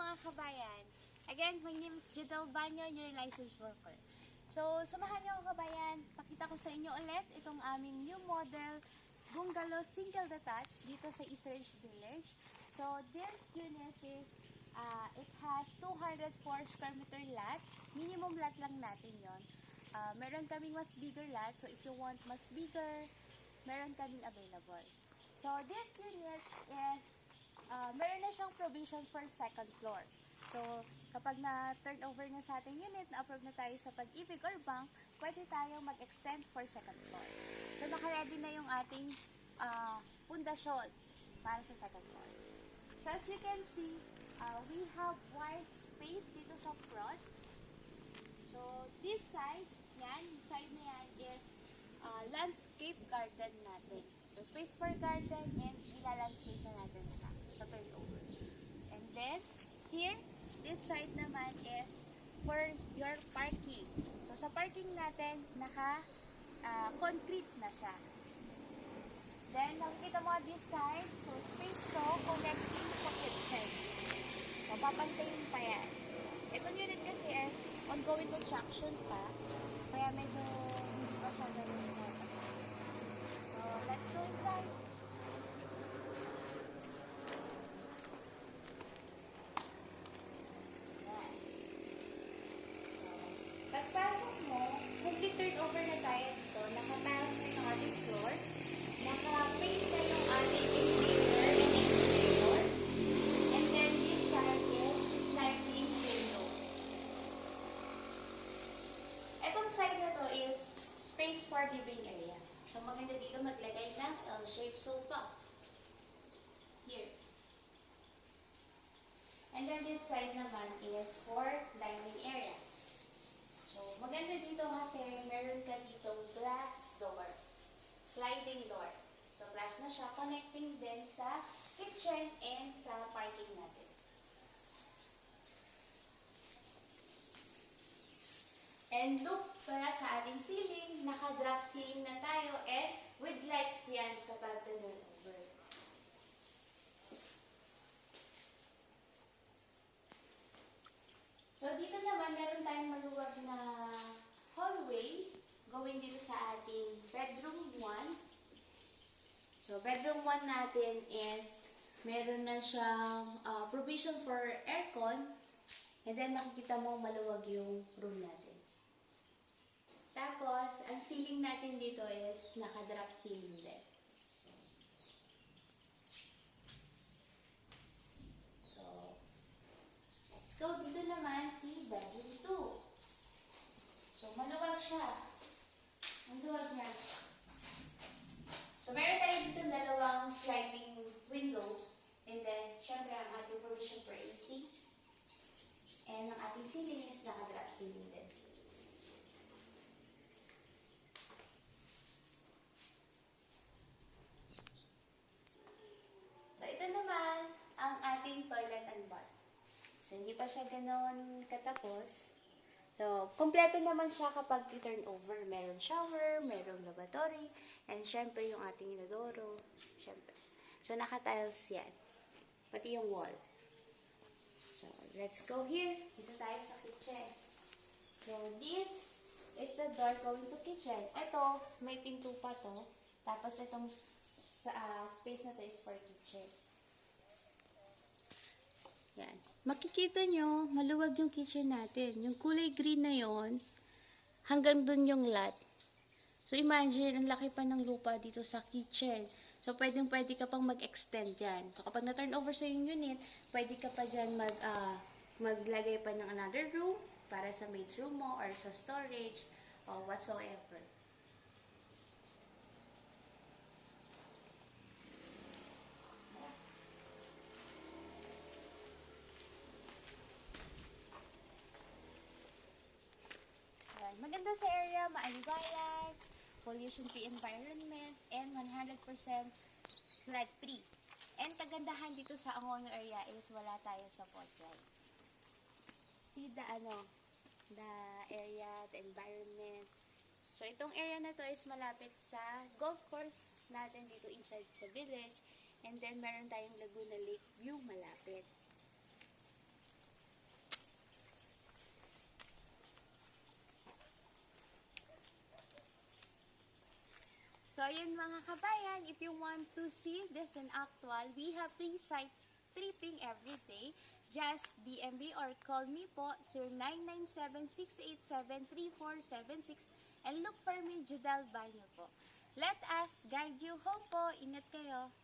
mga kabayan. Again, my name is Jadel Banyo, your licensed worker. So, samahan niyo ako kabayan. Pakita ko sa inyo ulit itong aming new model bungalow single detached dito sa Eastridge Village. So, this unit is, it has 204 square meter lot. Minimum lot lang natin yon. Meron kaming mas bigger lot. So, if you want mas bigger, meron kaming available. So, this unit is, meron na siyang provision for second floor. So, kapag na-turn over na sa ating unit, na-approve na tayo sa Pag-ibig or bank, pwede tayong mag-extend for second floor. So, naka-ready na yung ating pundasyon para sa second floor. So, as you can see, we have wide space dito sa front. So, this side, yan, side na yan is landscape garden natin. So, space for garden and ila-landscape na natin ito sa turnover. And then, here, this side naman is for your parking. So, sa parking natin, naka-concrete na siya. Then, nakikita mo this side, so space to connecting sa kitchen. Mapapantayin pa yan. Itong unit kasi is ongoing construction pa, kaya medyo hindi pa siya ganun. So, let's go inside. Pagpasok mo, complete turnover na tayo dito. Naka-tiles na yung ating floor. Naka-paint na yung ating interior and exterior. And then this side is sliding window. Itong side na to is space for living area. So maganda dito maglagay ng L-shaped sofa. Here. And then this side naman is for dining area. So, maganda dito kasi meron ka ditong glass door, sliding door. So, glass na siya, connecting din sa kitchen and sa parking natin. And look, para sa ating ceiling, naka-drop ceiling na tayo and with lights yan kapag turn over. So, dito naman, meron tayong maluwag na hallway going dito sa ating bedroom 1. So, bedroom 1 natin is, meron na siyang provision for aircon. And then, nakikita mo maluwag yung room natin. Tapos, ang ceiling natin dito is naka-drop ceiling din. So, dito naman si bedroom 2. So, maluwag siya. Ang luwag niya. So, meron tayo dito dalawang sliding windows. And then, syempre, ang ating provision for AC. And ang ating ceiling is naka-drop ceiling din. So, ito naman ang ating toilet and bath. So, hindi pa siya ganon katapos. So, kompleto naman siya kapag i-turn over. Meron shower, merong lavatory, and syempre yung ating inodoro. Syempre. So, naka-tiles yan. Pati yung wall. So, let's go here. Dito tayo sa kitchen. So, this is the door going to kitchen. Ito, may pinto pa to. Tapos, itong space na to is for kitchen. Yan. Makikita nyo, maluwag yung kitchen natin. Yung kulay green na yon, hanggang dun yung lot. So, imagine, ang laki pa ng lupa dito sa kitchen. So, pwede ka pang mag-extend dyan. So, kapag na-turn over sa yung unit, pwede ka pa dyan maglagay pa ng another room para sa maid's room mo or sa storage or whatsoever. Maganda sa area, maaliwalas, pollution-free environment, and 100% flood-free. And kagandahan dito sa Angono area is wala tayo sa fault line. See the area, the environment. So, itong area na to is malapit sa golf course natin dito inside sa village. And then, meron tayong Laguna Lake view malapit. So, ayun mga kabayan, if you want to see this in actual, we have free site tripping every day. Just DM me or call me po, 0997-687-3476 and look for me, Judel Banyo po. Let us guide you home po. Ingat kayo.